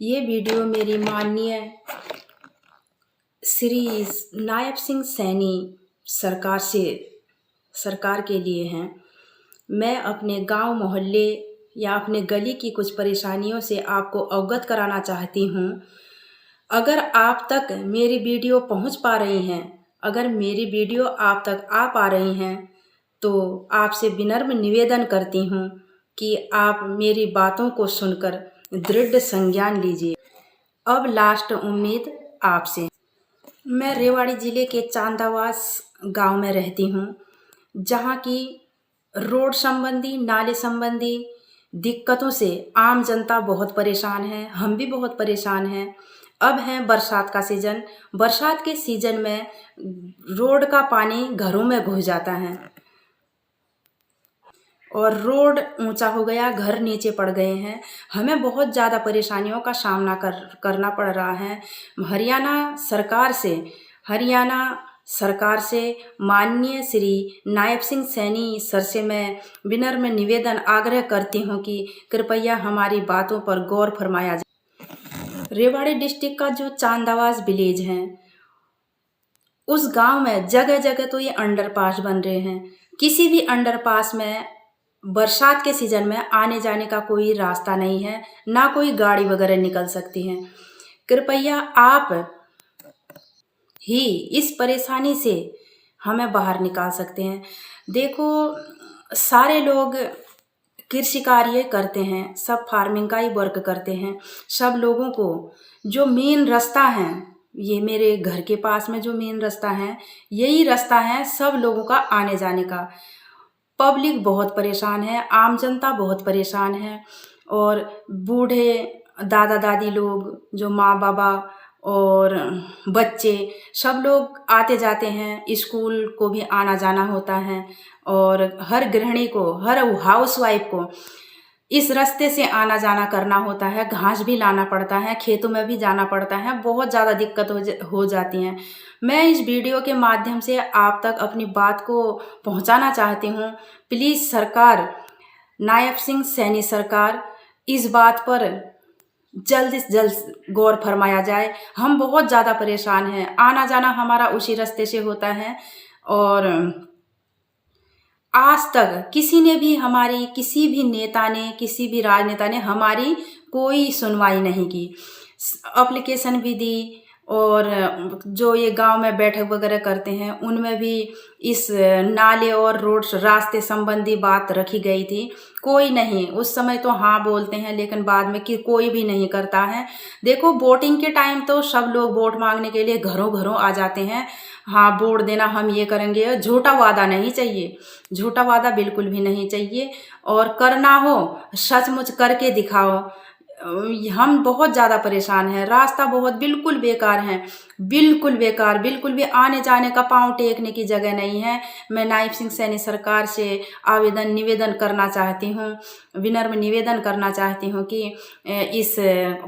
ये वीडियो मेरी माननीय श्री नायब सिंह सैनी सरकार के लिए हैं। मैं अपने गांव मोहल्ले या अपने गली की कुछ परेशानियों से आपको अवगत कराना चाहती हूँ। अगर आप तक मेरी वीडियो पहुँच पा रही हैं, अगर मेरी वीडियो आप तक आ पा रही हैं, तो आपसे विनम्र निवेदन करती हूँ कि आप मेरी बातों को सुनकर दृढ़ संज्ञान लीजिए। अब लास्ट उम्मीद आपसे। मैं रेवाड़ी ज़िले के चांदावास गांव में रहती हूँ, जहाँ की रोड संबंधी, नाले संबंधी दिक्कतों से आम जनता बहुत परेशान है। हम भी बहुत परेशान हैं। अब है बरसात का सीज़न। बरसात के सीज़न में रोड का पानी घरों में घुस जाता है और रोड ऊंचा हो गया, घर नीचे पड़ गए हैं। हमें बहुत ज़्यादा परेशानियों का सामना करना पड़ रहा है। हरियाणा सरकार से माननीय श्री नायब सिंह सैनी सर से मैं विनम्र निवेदन आग्रह करती हूं कि कृपया हमारी बातों पर गौर फरमाया जाए। रेवाड़ी डिस्ट्रिक्ट का जो चांदावास विलेज है, उस गांव में जगह जगह तो ये अंडरपास बन रहे हैं। किसी भी अंडरपास में बरसात के सीज़न में आने जाने का कोई रास्ता नहीं है, ना कोई गाड़ी वगैरह निकल सकती है। कृपया आप ही इस परेशानी से हमें बाहर निकाल सकते हैं। देखो, सारे लोग कृषि कार्य करते हैं, सब फार्मिंग का ही वर्क करते हैं। सब लोगों को जो मेन रास्ता है, ये मेरे घर के पास में जो मेन रास्ता है, यही रास्ता है सब लोगों का आने जाने का। पब्लिक बहुत परेशान है, आम जनता बहुत परेशान है और बूढ़े दादा दादी लोग, जो माँ बाबा और बच्चे, सब लोग आते जाते हैं। स्कूल को भी आना जाना होता है और हर गृहिणी को, हर हाउसवाइफ को इस रास्ते से आना जाना करना होता है। घास भी लाना पड़ता है, खेतों में भी जाना पड़ता है। बहुत ज़्यादा दिक्कत हो जाती हैं। मैं इस वीडियो के माध्यम से आप तक अपनी बात को पहुंचाना चाहती हूं। प्लीज़ सरकार, नायब सिंह सैनी सरकार, इस बात पर जल्द से जल्द गौर फरमाया जाए। हम बहुत ज़्यादा परेशान हैं। आना जाना हमारा उसी रास्ते से होता है और आज तक किसी ने भी हमारी, किसी भी नेता ने, किसी भी राजनेता ने हमारी कोई सुनवाई नहीं की। एप्लीकेशन भी दी और जो ये गांव में बैठक वगैरह करते हैं, उनमें भी इस नाले और रोड रास्ते संबंधी बात रखी गई थी। कोई नहीं, उस समय तो हाँ बोलते हैं, लेकिन बाद में कि कोई भी नहीं करता है। देखो, वोटिंग के टाइम तो सब लोग वोट मांगने के लिए घरों घरों आ जाते हैं। हाँ, वोट देना, हम ये करेंगे। झूठा वादा नहीं चाहिए, झूठा वादा बिल्कुल भी नहीं चाहिए। और करना हो सचमुच करके दिखाओ। हम बहुत ज़्यादा परेशान हैं। रास्ता बहुत बिल्कुल बेकार है, बिल्कुल बेकार, बिल्कुल भी आने जाने का पाँव टेकने की जगह नहीं है। मैं नायब सिंह सैनी सरकार से निवेदन करना चाहती हूँ, विनम्र निवेदन करना चाहती हूँ कि इस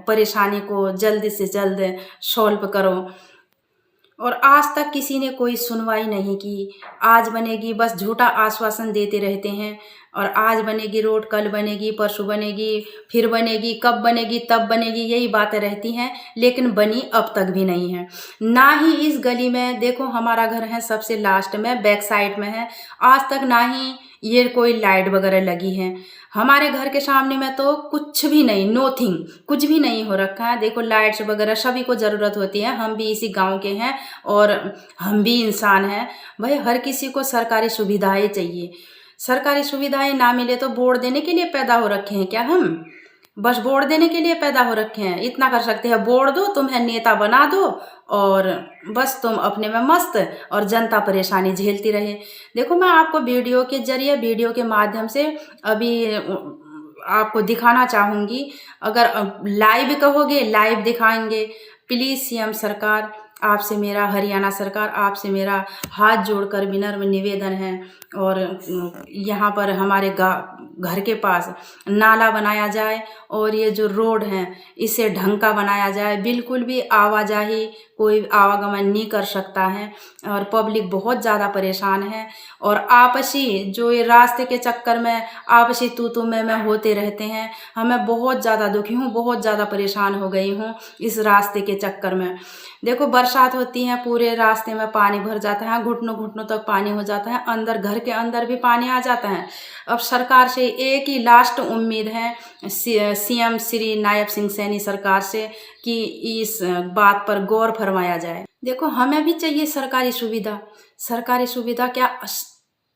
परेशानी को जल्द से जल्द सॉल्व करो। और आज तक किसी ने कोई सुनवाई नहीं की। आज बनेगी, बस झूठा आश्वासन देते रहते हैं। और आज बनेगी रोड, कल बनेगी, परसों बनेगी, फिर बनेगी, कब बनेगी, तब बनेगी, यही बातें रहती हैं, लेकिन बनी अब तक भी नहीं है। ना ही इस गली में, देखो हमारा घर है सबसे लास्ट में, बैक साइड में है, आज तक ना ही ये कोई लाइट वगैरह लगी है। हमारे घर के सामने में तो कुछ भी नहीं, नोथिंग, कुछ भी नहीं हो रखा है। देखो, लाइट्स वगैरह सभी को ज़रूरत होती है। हम भी इसी गांव के हैं और हम भी इंसान हैं भाई। हर किसी को सरकारी सुविधाएं चाहिए। सरकारी सुविधाएं ना मिले तो वोट देने के लिए पैदा हो रखे हैं क्या हम? बस वोट देने के लिए पैदा हो रखे हैं। इतना कर सकते हैं, वोट दो, तुम्हें नेता बना दो और बस तुम अपने में मस्त और जनता परेशानी झेलती रहे। देखो, मैं आपको वीडियो के जरिए, वीडियो के माध्यम से अभी आपको दिखाना चाहूँगी। अगर लाइव कहोगे, लाइव दिखाएंगे। प्लीज़ सीएम सरकार, आपसे मेरा हरियाणा सरकार, आपसे मेरा हाथ जोड़कर विनम्र निवेदन है। और यहाँ पर हमारे घर के पास नाला बनाया जाए और ये जो रोड हैं इसे ढंग का बनाया जाए। बिल्कुल भी आवाजाही कोई आवागमन नहीं कर सकता है और पब्लिक बहुत ज़्यादा परेशान है। और आपसी जो ये रास्ते के चक्कर में आपसी तू मैं होते रहते हैं, हमें बहुत ज़्यादा दुखी हूँ, बहुत ज़्यादा परेशान हो गई हूँ इस रास्ते के चक्कर में। देखो बरसात होती है, पूरे रास्ते में पानी भर जाता है, घुटनों घुटनों तक पानी हो जाता है, अंदर घर के अंदर भी पानी आ जाता है। अब सरकार से एक ही लास्ट उम्मीद है सीएम श्री नायब सिंह सैनी सरकार से कि इस बात पर गौर फरमाया जाए। देखो हमें भी चाहिए सरकारी सुविधा क्या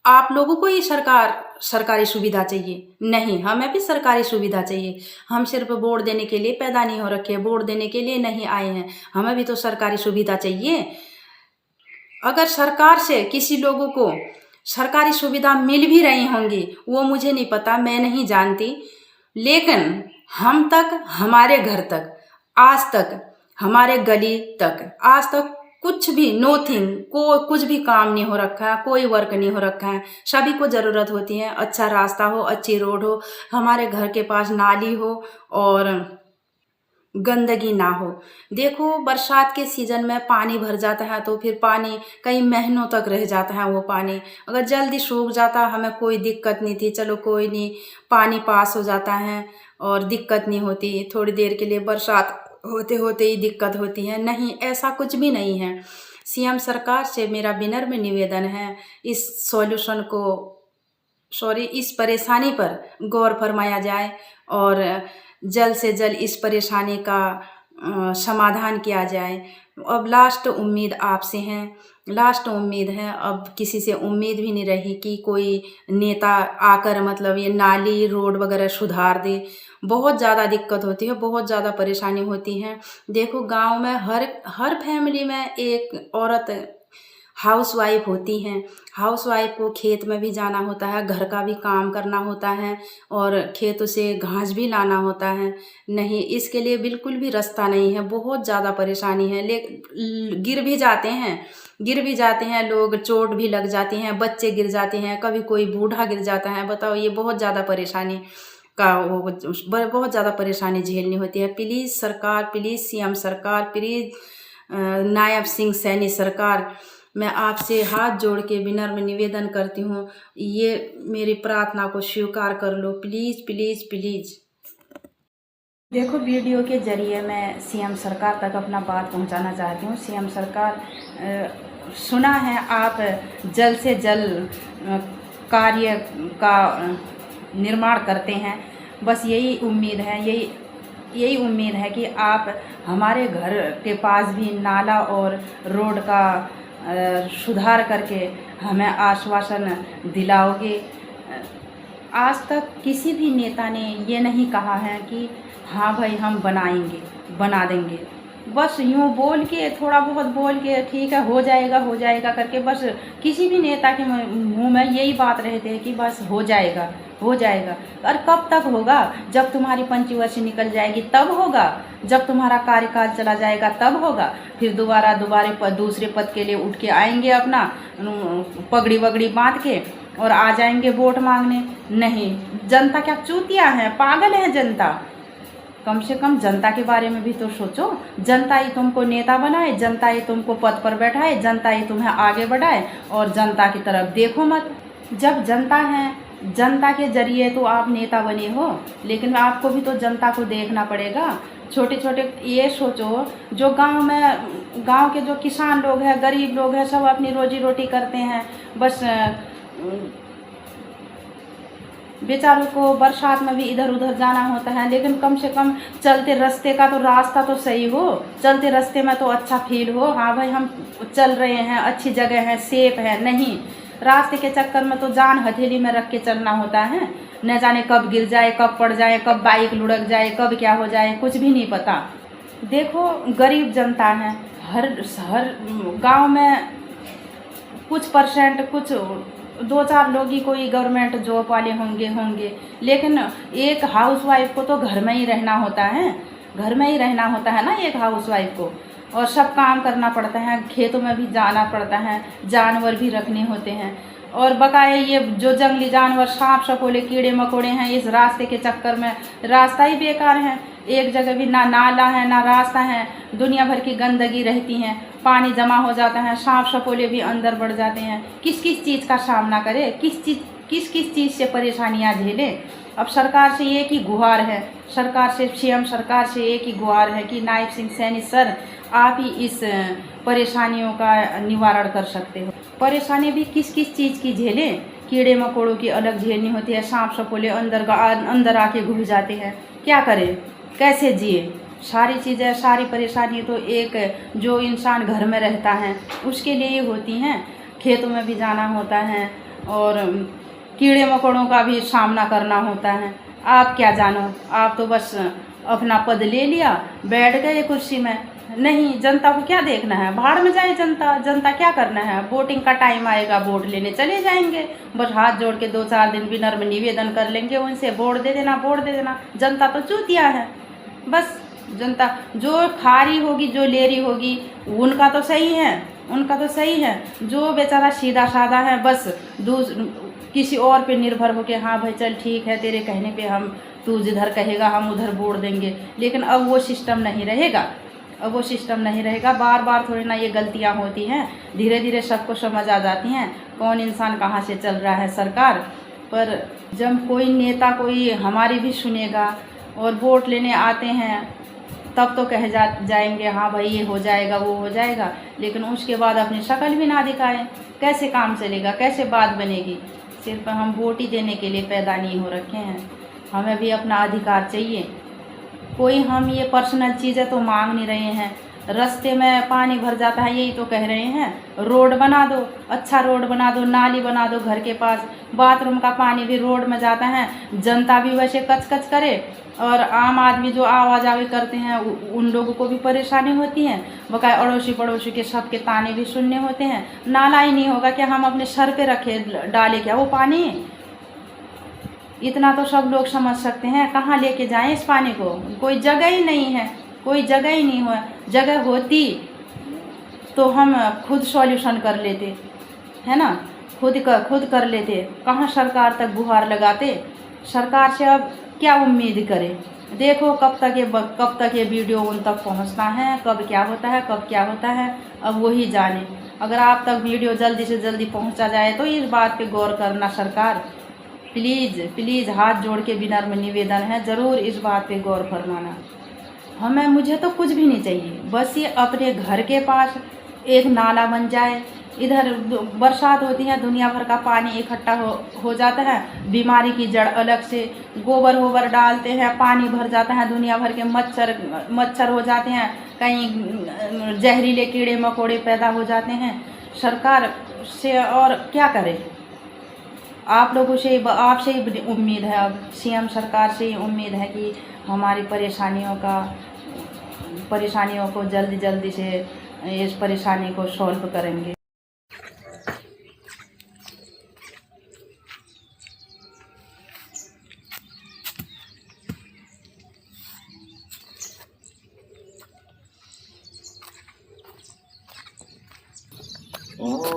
आप लोगों को ही सरकारी सुविधा चाहिए? नहीं, हमें भी सरकारी सुविधा चाहिए। हम सिर्फ वोट देने के लिए पैदा नहीं हो रखे, वोट देने के लिए नहीं आए हैं, हमें भी तो सरकारी सुविधा चाहिए। अगर सरकार से किसी लोगों को सरकारी सुविधा मिल भी रही होंगी वो मुझे नहीं पता, मैं नहीं जानती, लेकिन हम तक, हमारे घर तक, आज तक, हमारे गली तक आज तक कुछ भी नोथिंग कुछ भी काम नहीं हो रखा है, कोई वर्क नहीं हो रखा है। सभी को ज़रूरत होती है अच्छा रास्ता हो, अच्छी रोड हो, हमारे घर के पास नाली हो और गंदगी ना हो। देखो बरसात के सीज़न में पानी भर जाता है तो फिर पानी कई महीनों तक रह जाता है। वो पानी अगर जल्दी सूख जाता हमें कोई दिक्कत नहीं थी, चलो कोई नहीं, पानी पास हो जाता है और दिक्कत नहीं होती। थोड़ी देर के लिए बरसात होते होते ही दिक्कत होती है, नहीं ऐसा कुछ भी नहीं है। सीएम सरकार से मेरा विनम्र निवेदन है इस परेशानी पर गौर फरमाया जाए और जल्द से जल्द इस परेशानी का समाधान किया जाए। अब लास्ट उम्मीद आपसे है, लास्ट उम्मीद है, अब किसी से उम्मीद भी नहीं रही कि कोई नेता आकर मतलब ये नाली रोड वगैरह सुधार दे। बहुत ज़्यादा दिक्कत होती है, बहुत ज़्यादा परेशानी होती है। देखो गांव में हर फैमिली में एक औरत हाउसवाइफ होती हैं। हाउसवाइफ को खेत में भी जाना होता है, घर का भी काम करना होता है और खेतों से घास भी लाना होता है। नहीं, इसके लिए बिल्कुल भी रास्ता नहीं है, बहुत ज़्यादा परेशानी है। गिर भी जाते हैं लोग, चोट भी लग जाती हैं, बच्चे गिर जाते हैं, कभी कोई बूढ़ा गिर जाता है। बताओ ये बहुत ज़्यादा परेशानी बहुत ज़्यादा परेशानी झेलनी होती है। प्लीज़ सरकार, प्लीज़ सीएम सरकार, प्लीज़ नायब सिंह सैनी सरकार, मैं आपसे हाथ जोड़ के विनम्र निवेदन करती हूँ, ये मेरी प्रार्थना को स्वीकार कर लो प्लीज़ प्लीज़ प्लीज़। देखो वीडियो के ज़रिए मैं सीएम सरकार तक अपना बात पहुँचाना चाहती हूँ। सीएम सरकार, सुना है आप जल्द से जल्द कार्य का निर्माण करते हैं, बस यही उम्मीद है कि आप हमारे घर के पास भी नाला और रोड का सुधार करके हमें आश्वासन दिलाओगे। आज तक किसी भी नेता ने ये नहीं कहा है कि हाँ भाई हम बना देंगे। बस यूँ बोल के, थोड़ा बहुत बोल के ठीक है हो जाएगा करके बस किसी भी नेता के मुंह में यही बात रहती है कि बस हो जाएगा। और कब तक होगा? जब तुम्हारी पंचवर्षीय निकल जाएगी तब होगा, जब तुम्हारा कार्यकाल चला जाएगा तब होगा। फिर दोबारा दूसरे पद के लिए उठ के आएंगे अपना पगड़ी वगड़ी बांध के और आ जाएंगे वोट मांगने। नहीं, जनता क्या चूतिया है, पागल है जनता? कम से कम जनता के बारे में भी तो सोचो। जनता ही तुमको नेता बनाए, जनता ही तुमको पद पर बैठाए, जनता ही तुम्हें आगे बढ़ाए और जनता की तरफ देखो मत। जब जनता है, जनता के जरिए तो आप नेता बने हो, लेकिन आपको भी तो जनता को देखना पड़ेगा। छोटे छोटे ये सोचो, जो गांव के जो किसान लोग हैं, गरीब लोग हैं, सब अपनी रोजी रोटी करते हैं, बस बेचारों को बरसात में भी इधर उधर जाना होता है, लेकिन कम से कम चलते रास्ते का तो रास्ता तो सही हो, चलते रास्ते में तो अच्छा फील हो, हाँ भाई हम चल रहे हैं, अच्छी जगह है, सेफ है। नहीं, रास्ते के चक्कर में तो जान हथेली में रख के चलना होता है। न जाने कब गिर जाए, कब पड़ जाए, कब बाइक लुढ़क जाए, कब क्या हो जाए, कुछ भी नहीं पता। देखो गरीब जनता है, हर गांव में कुछ परसेंट, कुछ 2-4 लोग ही कोई गवर्नमेंट जॉब वाले होंगे, लेकिन एक हाउसवाइफ को तो घर में ही रहना होता है, ना एक हाउसवाइफ को। और सब काम करना पड़ता है, खेतों में भी जाना पड़ता है, जानवर भी रखने होते हैं। और बकाया ये जो जंगली जानवर सांप सपोले कीड़े मकोड़े हैं, इस रास्ते के चक्कर में रास्ता ही बेकार है। एक जगह भी ना नाला है ना रास्ता है, दुनिया भर की गंदगी रहती है, पानी जमा हो जाता है, सांप सपोले भी अंदर बढ़ जाते हैं। किस किस चीज़ का सामना करें, किस चीज़ से परेशानियां झेलें। अब सरकार से एक ही गुहार है, सरकार से सीएम सरकार से एक ही गुहार है कि नायब सिंह सैनी सर, आप ही इस परेशानियों का निवारण कर सकते हो। परेशानी भी किस किस चीज़ की झेलें, कीड़े मकोड़ों की अलग झेलनी होती है, सांप सपोले अंदर आके घुस जाते हैं, क्या करें, कैसे जिए। सारी चीज़ें सारी परेशानी तो एक जो इंसान घर में रहता है उसके लिए ही होती हैं। खेतों में भी जाना होता है और कीड़े मकोड़ों का भी सामना करना होता है। आप क्या जानो, आप तो बस अपना पद ले लिया, बैठ गए कुर्सी में। नहीं, जनता को क्या देखना है, भाड़ में जाए जनता। जनता क्या करना है, वोटिंग का टाइम आएगा वोट लेने चले जाएंगे, बस हाथ जोड़ के 2-4 दिन विनम्र निवेदन कर लेंगे उनसे, वोट दे देना, वोट दे देना। जनता तो चूतिया है, बस जनता जो खारी होगी जो लेरी होगी उनका तो सही है, उनका तो सही है। जो बेचारा सीधा साधा है बस किसी और पे निर्भर हो के हाँ भाई चल ठीक है, तेरे कहने पे हम, तू जिधर कहेगा हम उधर वोट देंगे। लेकिन अब वो सिस्टम नहीं रहेगा, अब वो सिस्टम नहीं रहेगा। बार बार थोड़ी ना ये गलतियाँ होती हैं, धीरे धीरे सबको समझ आ जाती हैं कौन इंसान कहाँ से चल रहा है सरकार। पर जब कोई नेता कोई हमारी भी सुनेगा और वोट लेने आते हैं तब तो कह जाएंगे हाँ भाई ये हो जाएगा वो हो जाएगा, लेकिन उसके बाद अपनी शक्ल भी ना दिखाएं, कैसे काम चलेगा, कैसे बात बनेगी। सिर्फ हम वोट ही देने के लिए पैदा नहीं हो रखे हैं, हमें भी अपना अधिकार चाहिए। कोई हम ये पर्सनल चीज़ें तो मांग नहीं रहे हैं। रास्ते में पानी भर जाता है यही तो कह रहे हैं, रोड बना दो, अच्छा रोड बना दो, नाली बना दो घर के पास, बाथरूम का पानी भी रोड में जाता है। जनता भी वैसे कच कच करे और आम आदमी जो आवाजावी करते हैं उन लोगों को भी परेशानी होती है। बकाया अड़ोसी पड़ोसी के सबके ताने भी सुनने होते हैं। नाला ही नहीं होगा क्या, हम अपने सर पे रखे डाले क्या वो पानी, इतना तो सब लोग समझ सकते हैं। कहाँ लेके जाएं इस पानी को, कोई जगह ही नहीं है, कोई जगह ही नहीं हुआ। जगह होती तो हम खुद सॉल्यूशन कर लेते, है ना, खुद कर लेते। कहाँ सरकार तक गुहार लगाते। सरकार से अब क्या उम्मीद करें, देखो कब तक ये वीडियो उन तक पहुंचता है, कब क्या होता है अब वही जाने। अगर आप तक वीडियो जल्दी से जल्दी पहुंचा जाए तो इस बात पे गौर करना सरकार, प्लीज़ हाथ जोड़ के विनम्र निवेदन है, ज़रूर इस बात पे गौर फरमाना। मुझे तो कुछ भी नहीं चाहिए, बस ये अपने घर के पास एक नाला बन जाए। इधर बरसात होती है, दुनिया भर का पानी इकट्ठा हो जाता है, बीमारी की जड़ अलग से। गोबर डालते हैं, पानी भर जाता है, दुनिया भर के मच्छर हो जाते हैं, कहीं जहरीले कीड़े मकोड़े पैदा हो जाते हैं। सरकार से और क्या करें, आप लोगों से आपसे ही उम्मीद है, अब सीएम सरकार से ही उम्मीद है कि हमारी परेशानियों को जल्दी से इस परेशानी को सॉल्व करेंगे। Oh